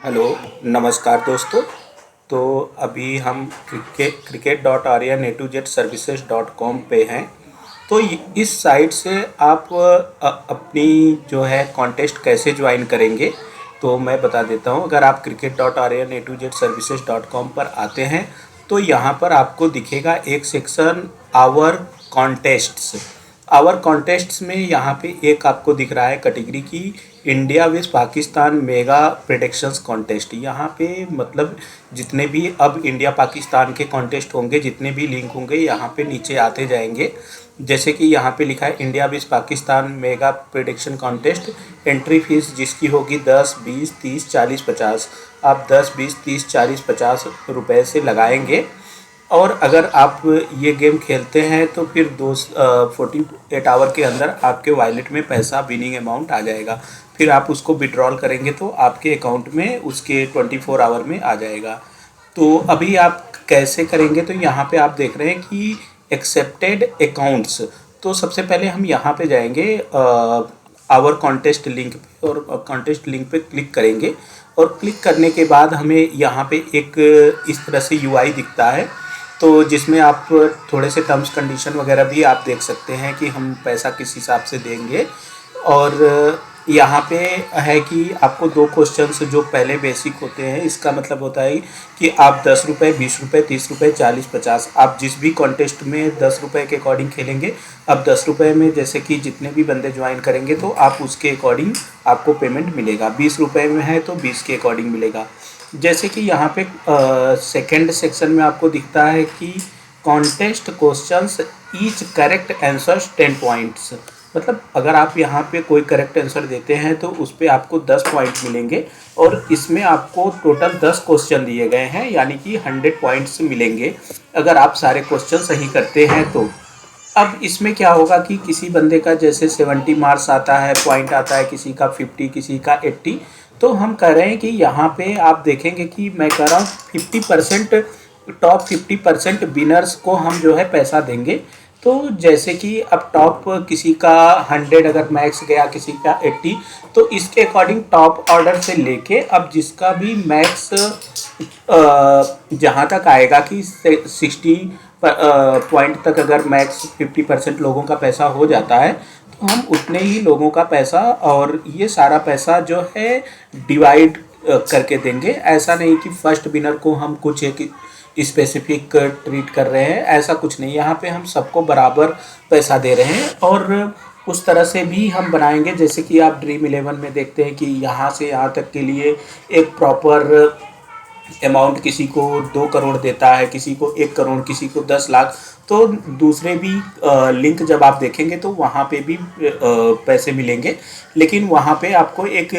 Hello, नमस्कार दोस्तों। तो अभी हम cricket dot Aryan A to Z services dot com पे हैं। तो इस साइट से आप अपनी जो है कॉन्टेस्ट कैसे ज्वाइन करेंगे तो मैं बता देता हूँ। अगर आप cricket dot Aryan A to Z services dot com पर आते हैं तो यहाँ पर आपको दिखेगा एक section our contests. Our contests में यहाँ पे एक आपको दिख रहा है कैटेगरी की इंडिया विस पाकिस्तान मेगा प्रेडिक्शंस कॉन्टेस्ट। यहाँ पे मतलब जितने भी अब इंडिया पाकिस्तान के कॉन्टेस्ट होंगे, जितने भी लिंक होंगे यहाँ पे नीचे आते जाएंगे। जैसे कि यहाँ पे लिखा है इंडिया विस Pakistan mega prediction contest, entry fees जिसकी होगी 10, 20, 30, 40, 50। आप 10, 20, 30, 40, 50 रुपये से लगाएंगे और अगर आप ये गेम खेलते हैं तो फिर 48 आवर के अंदर आपके वॉलेट में पैसा विनिंग अमाउंट आ जाएगा। फिर आप उसको विड्रॉल करेंगे तो आपके अकाउंट में उसके 24 आवर में आ जाएगा। तो अभी आप कैसे करेंगे तो यहाँ पे आप देख रहे हैं कि एक्सेप्टेड अकाउंट्स। तो सबसे पहले हम यहाँ पे जाएंगे आवर कॉन्टेस्ट लिंक पे और कॉन्टेस्ट लिंक पे क्लिक करेंगे और क्लिक करने के बाद हमें यहाँ पे एक इस तरह से यूआई दिखता है। तो जिसमें आप थोड़े से टर्म्स कंडीशन वगैरह भी आप देख सकते हैं कि हम पैसा किस हिसाब से देंगे। और यहाँ पे है कि आपको 2 क्वेश्चंस जो पहले बेसिक होते हैं, इसका मतलब होता है कि आप 10 रुपये, 20 रुपये, 30 रुपये, 40, 50 आप जिस भी कॉन्टेस्ट में 10 रुपये के अकॉर्डिंग खेलेंगे। अब 10 रुपये में जैसे कि जितने भी बंदे ज्वाइन करेंगे तो आप उसके अकॉर्डिंग आपको पेमेंट मिलेगा। 20 रुपये में है तो 20 के अकॉर्डिंग मिलेगा। जैसे कि यहाँ पे सेकेंड सेक्शन में आपको दिखता है कि contest questions each correct answers 10 points. मतलब अगर आप यहाँ पे कोई करेक्ट आंसर देते हैं तो उस पर आपको 10 पॉइंट मिलेंगे और इसमें आपको टोटल 10 क्वेश्चन दिए गए हैं, यानी कि 100 पॉइंट्स मिलेंगे अगर आप सारे क्वेश्चन सही करते हैं तो। अब इसमें क्या होगा कि किसी बंदे का जैसे 70 मार्क्स आता है, पॉइंट आता है, किसी का 50, किसी का 80। तो हम कह रहे हैं कि यहाँ पे आप देखेंगे कि मैं कह रहा हूँ 50% टॉप 50% विनर्स को हम जो है पैसा देंगे। तो जैसे कि अब टॉप किसी का 100 अगर मैक्स गया, किसी का 80, तो इसके अकॉर्डिंग टॉप ऑर्डर से लेके अब जिसका भी मैक्स जहाँ तक आएगा कि 60 पॉइंट तक अगर मैक्स 50% लोगों का पैसा हो जाता है तो हम उतने ही लोगों का पैसा और ये सारा पैसा जो है डिवाइड करके देंगे। ऐसा नहीं कि फर्स्ट विनर को हम कुछ एक स्पेसिफिक ट्रीट कर रहे हैं, ऐसा कुछ नहीं। यहाँ पे हम सबको बराबर पैसा दे रहे हैं और उस तरह से भी हम बनाएंगे। जैसे कि आप ड्रीम 11 में देखते हैं कि यहाँ से यहाँ तक के लिए एक प्रॉपर अमाउंट किसी को 2 करोड़ देता है, किसी को 1 करोड़, किसी को 10 लाख। तो दूसरे भी लिंक जब आप देखेंगे तो वहाँ पे भी पैसे मिलेंगे, लेकिन वहाँ पे आपको एक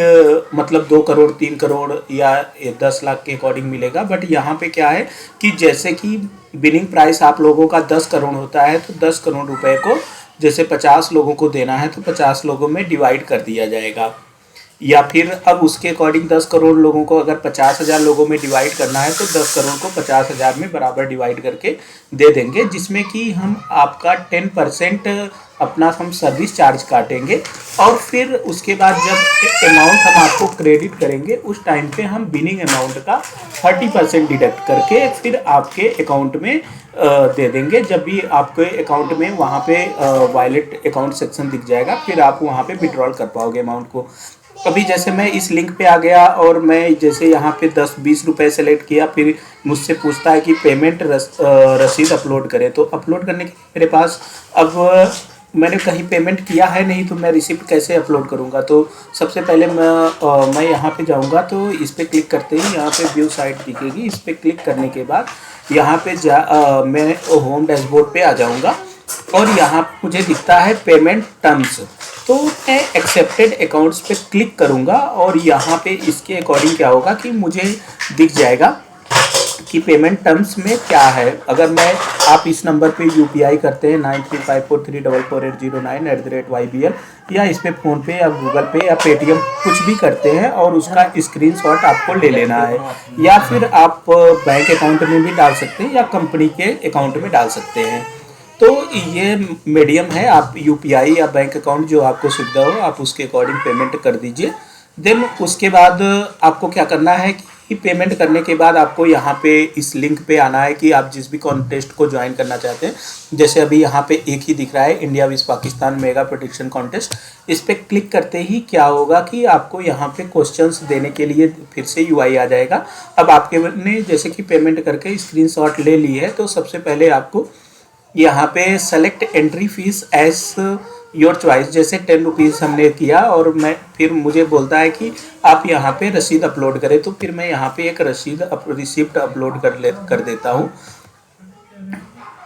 मतलब 2 करोड़, 3 करोड़ या 10 लाख के अकॉर्डिंग मिलेगा। बट यहाँ पे क्या है कि जैसे कि विनिंग प्राइस आप लोगों का 10 करोड़ होता है तो 10 करोड़ रुपए को जैसे 50 लोगों को देना है तो 50 लोगों में डिवाइड कर दिया जाएगा। या फिर अब उसके अकॉर्डिंग 10 करोड़ लोगों को अगर 50,000 लोगों में डिवाइड करना है तो 10 करोड़ को 50,000 में बराबर डिवाइड करके दे देंगे, जिसमें कि हम आपका 10% अपना हम सर्विस चार्ज काटेंगे। और फिर उसके बाद जब अमाउंट हम आपको क्रेडिट करेंगे उस टाइम पे हम विनिंग अमाउंट का 30% डिडक्ट करके फिर आपके अकाउंट में दे देंगे। जब भी आपके अकाउंट में वहाँ पे वॉलेट अकाउंट सेक्शन दिख जाएगा फिर आप वहाँ पे विड्रॉल कर पाओगे अमाउंट को। अभी जैसे मैं इस लिंक पे आ गया और मैं जैसे यहाँ पे 10-20 रुपये सेलेक्ट किया, फिर मुझसे पूछता है कि पेमेंट रसीद अपलोड करें। तो अपलोड करने के लिए मेरे पास अब मैंने कहीं पेमेंट किया है नहीं, तो मैं रिसिप्ट कैसे अपलोड करूँगा। तो सबसे पहले मैं यहाँ पे जाऊँगा। तो इस पर क्लिक करते ही यहाँ पे व्यू साइट दिखेगी। इस पर क्लिक करने के बाद यहाँ पे मैं होम डैशबोर्ड पे आ जाऊँगा और यहाँ मुझे दिखता है पेमेंट टर्म्स। तो मैं एक्सेप्टेड अकाउंट्स पे क्लिक करूँगा और यहाँ पे इसके अकॉर्डिंग क्या होगा कि मुझे दिख जाएगा कि पेमेंट टर्म्स में क्या है। अगर मैं आप इस नंबर पे यूपीआई करते हैं 9354344809 या इस पे फ़ोनपे या गूगल पे या पेटीएम कुछ भी करते हैं और उसका स्क्रीनशॉट आपको ले लेना है, या फिर आप बैंक अकाउंट में भी डाल सकते हैं या कंपनी के अकाउंट में डाल सकते हैं। तो ये मीडियम है, आप यूपीआई या बैंक अकाउंट जो आपको सुविधा हो आप उसके अकॉर्डिंग पेमेंट कर दीजिए। देन उसके बाद आपको क्या करना है कि पेमेंट करने के बाद आपको यहाँ पे इस लिंक पे आना है कि आप जिस भी कॉन्टेस्ट को ज्वाइन करना चाहते हैं। जैसे अभी यहाँ पे एक ही दिख रहा है, इंडिया विस पाकिस्तान मेगा प्रेडिक्शन कॉन्टेस्ट। इस पर क्लिक करते ही क्या होगा कि आपको यहाँ पे क्वेश्चंस देने के लिए फिर से यूआई आ जाएगा। अब आपके ने जैसे कि पेमेंट करके स्क्रीनशॉट ले ली है, तो सबसे पहले आपको यहाँ पे select entry fee as your choice, जैसे 10 रुपीज़ हमने किया और मैं फिर मुझे बोलता है कि आप यहाँ पे रसीद अपलोड करें। तो फिर मैं यहाँ पे एक रिसिप्ट अपलोड कर देता हूँ।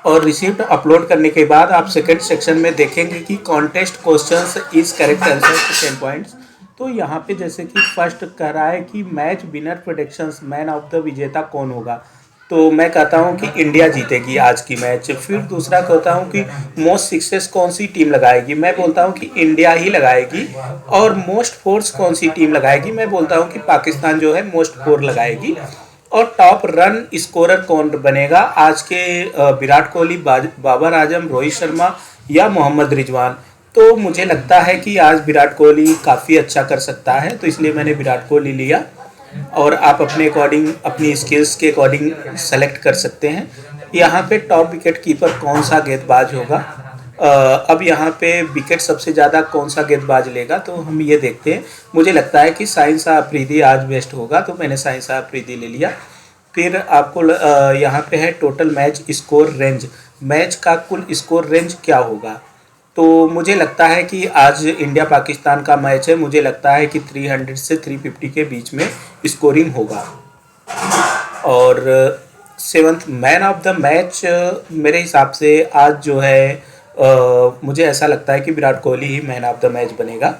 और रिसिप्ट अपलोड करने के बाद आप सेकंड सेक्शन में देखेंगे कि contest questions is correct answer to 10 points. तो यहाँ पे जैसे कि फर्स्ट कह रहा है कि match winner predictions, man of the विजेता कौन होगा। तो मैं कहता हूँ कि इंडिया जीतेगी आज की मैच। फिर दूसरा कहता हूँ कि मोस्ट सिक्सेस कौन सी टीम लगाएगी, मैं बोलता हूँ कि इंडिया ही लगाएगी। और मोस्ट फोर्स कौन सी टीम लगाएगी, मैं बोलता हूँ कि पाकिस्तान जो है मोस्ट फोर लगाएगी। और टॉप रन स्कोरर कौन बनेगा आज के, विराट कोहली, बाबर आजम, रोहित शर्मा या मोहम्मद रिजवान। तो मुझे लगता है कि आज विराट कोहली काफ़ी अच्छा कर सकता है, तो इसलिए मैंने विराट कोहली लिया। और आप अपने अकॉर्डिंग, अपनी स्किल्स के अकॉर्डिंग सेलेक्ट कर सकते हैं। यहाँ पे टॉप विकेट कीपर कौन सा गेंदबाज होगा। अब यहाँ पे विकेट सबसे ज़्यादा कौन सा गेंदबाज लेगा, तो हम ये देखते हैं। मुझे लगता है कि साहिल अफरीदी आज बेस्ट होगा, तो मैंने साहिल अफरीदी ले लिया। फिर आपको यहाँ पे है total match score range, match का कुल स्कोर रेंज क्या होगा। तो मुझे लगता है कि आज इंडिया पाकिस्तान का मैच है, मुझे लगता है कि 300 से 350 के बीच में स्कोरिंग होगा। और seventh man of the match मेरे हिसाब से आज जो है, मुझे ऐसा लगता है कि विराट कोहली ही मैन ऑफ द मैच बनेगा।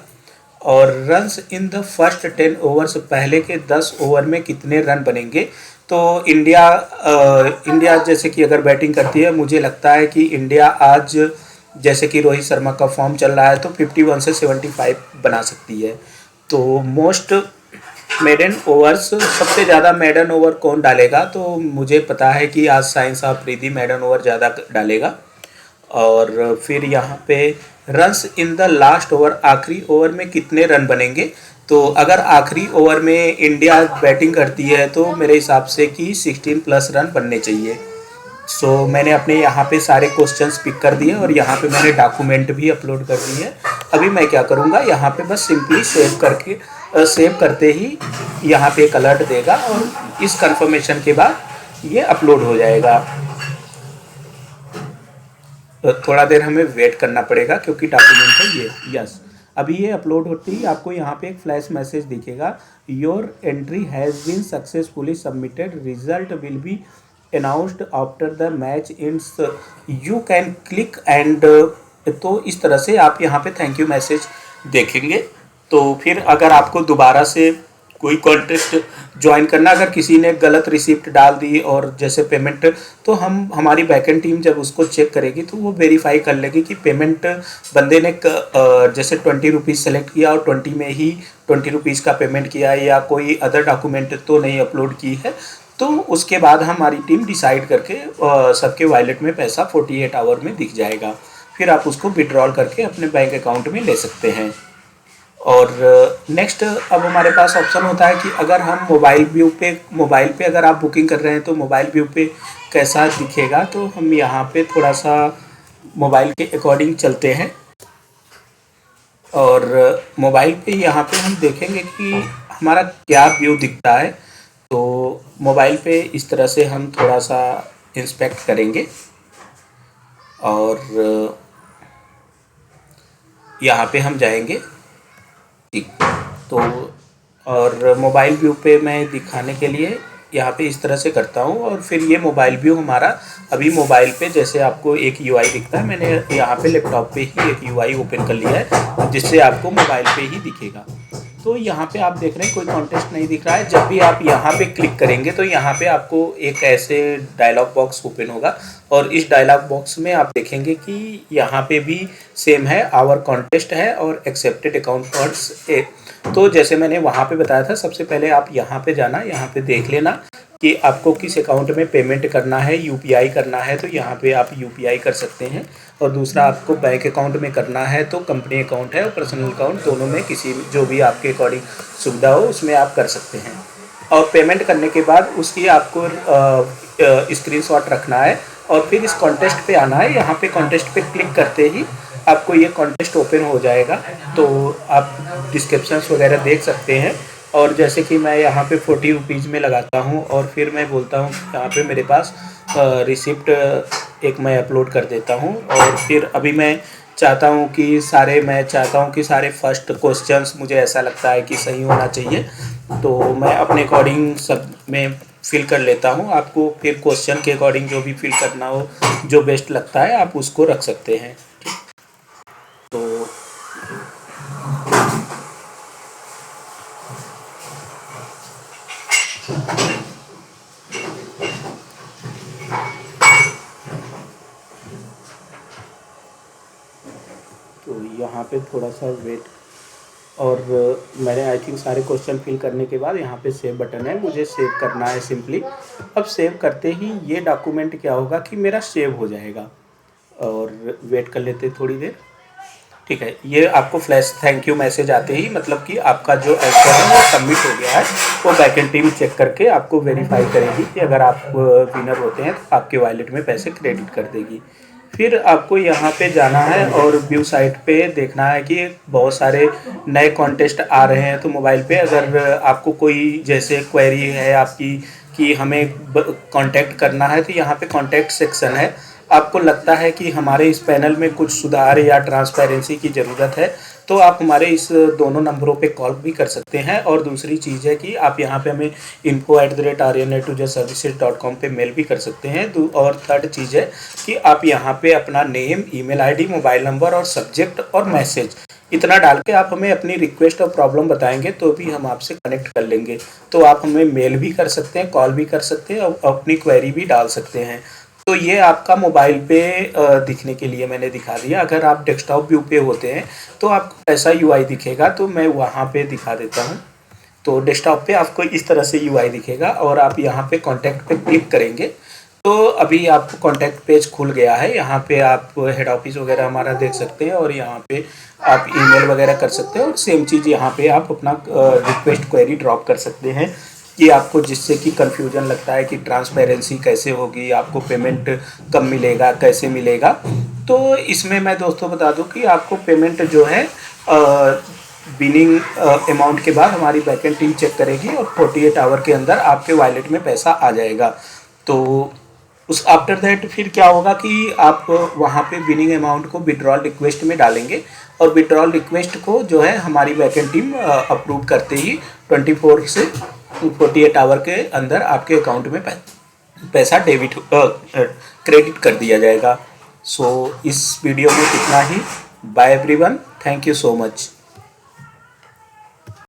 और runs in the first 10 overs, पहले के 10 ओवर में कितने रन बनेंगे। तो इंडिया जैसे कि अगर बैटिंग करती है, मुझे लगता है कि इंडिया आज जैसे कि रोहित शर्मा का फॉर्म चल रहा है तो 51 से 75 बना सकती है। तो मोस्ट मेडन ओवर्स, सबसे ज़्यादा मेडन ओवर कौन डालेगा, तो मुझे पता है कि आज साइंस अफरीदी मेडन ओवर ज़्यादा डालेगा। और फिर यहाँ पे runs in the last over, आखिरी ओवर में कितने रन बनेंगे। तो अगर आखिरी ओवर में इंडिया बैटिंग करती है तो मेरे हिसाब से कि 16 प्लस रन बनने चाहिए। मैंने अपने यहाँ पे सारे क्वेश्चंस पिक कर दिए और यहाँ पे मैंने डॉक्यूमेंट भी अपलोड कर दी है। अभी मैं क्या करूँगा, यहाँ पे बस सिंपली सेव करते ही यहाँ पे एक अलर्ट देगा और इस कंफर्मेशन के बाद ये अपलोड हो जाएगा। तो थोड़ा देर हमें वेट करना पड़ेगा क्योंकि डॉक्यूमेंट है ये। यस, अभी ये अपलोड होती ही आपको यहाँ पे एक फ्लैश मैसेज दिखेगा, your entry has been successfully submitted, result will be announced after the match ends, you can click and. तो इस तरह से आप यहाँ पे थैंक यू मैसेज देखेंगे। तो फिर अगर आपको दोबारा से कोई कॉन्टेस्ट ज्वाइन करना, अगर किसी ने गलत रिसिप्ट डाल दी और जैसे पेमेंट, तो हमारी बैकएंड टीम जब उसको चेक करेगी तो वो वेरीफाई कर लेगी कि पेमेंट बंदे ने जैसे 20 रुपीज़ सेलेक्ट किया और 20 में ही 20 रुपीज़ का पेमेंट किया है या कोई अदर डॉक्यूमेंट तो नहीं अपलोड की है। तो उसके बाद हमारी टीम डिसाइड करके सबके वॉलेट में पैसा 48 आवर में दिख जाएगा। फिर आप उसको विड्रॉल करके अपने बैंक अकाउंट में ले सकते हैं। और नेक्स्ट अब हमारे पास ऑप्शन होता है कि अगर हम मोबाइल पे अगर आप बुकिंग कर रहे हैं तो मोबाइल व्यू पे कैसा दिखेगा। तो हम यहाँ पे थोड़ा सा मोबाइल के अकॉर्डिंग चलते हैं और मोबाइल पे यहाँ पे हम देखेंगे कि हमारा क्या व्यू दिखता है। तो मोबाइल पे इस तरह से हम थोड़ा सा इंस्पेक्ट करेंगे और यहाँ पे हम जाएंगे। ठीक, तो और मोबाइल व्यू पे मैं दिखाने के लिए यहाँ पे इस तरह से करता हूँ और फिर ये मोबाइल व्यू हमारा अभी मोबाइल पे जैसे आपको एक यूआई दिखता है, मैंने यहाँ पे लैपटॉप पे ही एक यूआई ओपन कर लिया है जिससे आपको मोबाइल पे ही दिखेगा। तो यहाँ पे आप देख रहे हैं कोई कॉन्टेस्ट नहीं दिख रहा है। जब भी आप यहाँ पे क्लिक करेंगे तो यहाँ पे आपको एक ऐसे डायलॉग बॉक्स ओपन होगा और इस डायलॉग बॉक्स में आप देखेंगे कि यहाँ पे भी सेम है, आवर कॉन्टेस्ट है और एक्सेप्टेड अकाउंट फॉर्स। तो जैसे मैंने वहाँ पे बताया था, सबसे पहले आप यहाँ पे जाना, यहाँ पे देख लेना कि आपको किस अकाउंट में पेमेंट करना है, यूपीआई करना है तो यहाँ पे आप यूपीआई कर सकते हैं, और दूसरा आपको बैंक अकाउंट में करना है तो कंपनी अकाउंट है और पर्सनल अकाउंट, दोनों में किसी जो भी आपके अकॉर्डिंग सुविधा हो उसमें आप कर सकते हैं। और पेमेंट करने के बाद उसकी आपको स्क्रीनशॉट रखना है और फिर इस कॉन्टेस्ट पे आना है। यहाँ पे कॉन्टेस्ट पे क्लिक करते ही आपको ये कॉन्टेस्ट ओपन हो जाएगा, तो आप डिस्क्रिप्शंस वगैरह देख सकते हैं। और जैसे कि मैं यहाँ पे 40 रुपीज़ में लगाता हूँ और फिर मैं बोलता हूँ यहाँ पे मेरे पास रिसिप्ट एक मैं अपलोड कर देता हूँ। और फिर अभी मैं चाहता हूँ कि सारे फर्स्ट क्वेश्चंस मुझे ऐसा लगता है कि सही होना चाहिए, तो मैं अपने अकॉर्डिंग सब में फिल कर लेता हूँ। आपको फिर क्वेश्चन के अकॉर्डिंग जो भी फिल करना हो, जो बेस्ट लगता है आप उसको रख सकते हैं। तो यहाँ पे थोड़ा सा वेट, और मैंने आई थिंक सारे क्वेश्चन फिल करने के बाद यहाँ पे सेव बटन है, मुझे सेव करना है सिंपली। अब सेव करते ही ये डॉक्यूमेंट क्या होगा कि मेरा सेव हो जाएगा, और वेट कर लेते थोड़ी देर। ठीक है, ये आपको फ्लैश थैंक यू मैसेज आते ही मतलब कि आपका जो आंसर है वो सबमिट हो गया है। वो बैकएंड टीम चेक करके आपको वेरीफाई करेगी कि अगर आप विनर होते हैं तो आपके वॉलेट में पैसे क्रेडिट कर देगी। फिर आपको यहाँ पे जाना है और व्यू साइट पे देखना है कि बहुत सारे नए कॉन्टेस्ट आ रहे हैं। तो मोबाइल पे अगर आपको कोई जैसे क्वेरी है आपकी कि हमें कांटेक्ट करना है, तो यहाँ पे कांटेक्ट सेक्शन है। आपको लगता है कि हमारे इस पैनल में कुछ सुधार या ट्रांसपेरेंसी की ज़रूरत है, तो आप हमारे इस दोनों नंबरों पे कॉल भी कर सकते हैं। और दूसरी चीज़ है कि आप यहाँ पे हमें info@aryanetudservices.com पे मेल भी कर सकते हैं। और थर्ड चीज़ है कि आप यहाँ पे अपना name, email ID, mobile number और सब्जेक्ट और मैसेज इतना डाल के आप हमें अपनी रिक्वेस्ट और प्रॉब्लम बताएंगे तो भी हम आपसे कनेक्ट कर लेंगे। तो आप हमें मेल भी कर सकते हैं, कॉल भी कर सकते हैं और अपनी क्वेरी भी डाल सकते हैं। तो ये आपका मोबाइल पे दिखने के लिए मैंने दिखा दिया। अगर आप डेस्कटॉप व्यू पे होते हैं तो आपको ऐसा यूआई दिखेगा, तो मैं वहाँ पे दिखा देता हूँ। तो डेस्कटॉप पे आपको इस तरह से यूआई दिखेगा और आप यहाँ पे कॉन्टैक्ट पे क्लिक करेंगे तो अभी आपको कॉन्टैक्ट पेज खुल गया है। यहाँ पे आप हेड ऑफिस वगैरह हमारा देख सकते हैं और यहाँ पे आप ईमेल वगैरह कर सकते हैं। और सेम चीज़ यहाँ पे आप अपना रिक्वेस्ट क्वेरी ड्रॉप कर सकते हैं कि आपको जिससे कि कन्फ्यूजन लगता है कि ट्रांसपेरेंसी कैसे होगी, आपको पेमेंट कब मिलेगा, कैसे मिलेगा। तो इसमें मैं दोस्तों बता दूं कि आपको पेमेंट जो है बिनिंग अमाउंट के बाद हमारी बैकएंड टीम चेक करेगी और 48 आवर के अंदर आपके वॉलेट में पैसा आ जाएगा। तो उस आफ्टर दैट फिर क्या होगा कि आप वहाँ पे बिनिंग अमाउंट को विड्रॉल रिक्वेस्ट में डालेंगे और विड्रॉल रिक्वेस्ट को जो है हमारी बैकएंड टीम अप्रूव करते ही 24 से 48 आवर के अंदर आपके अकाउंट में पैसा क्रेडिट कर दिया जाएगा। सो इस वीडियो में इतना ही। Bye everyone, thank you so much.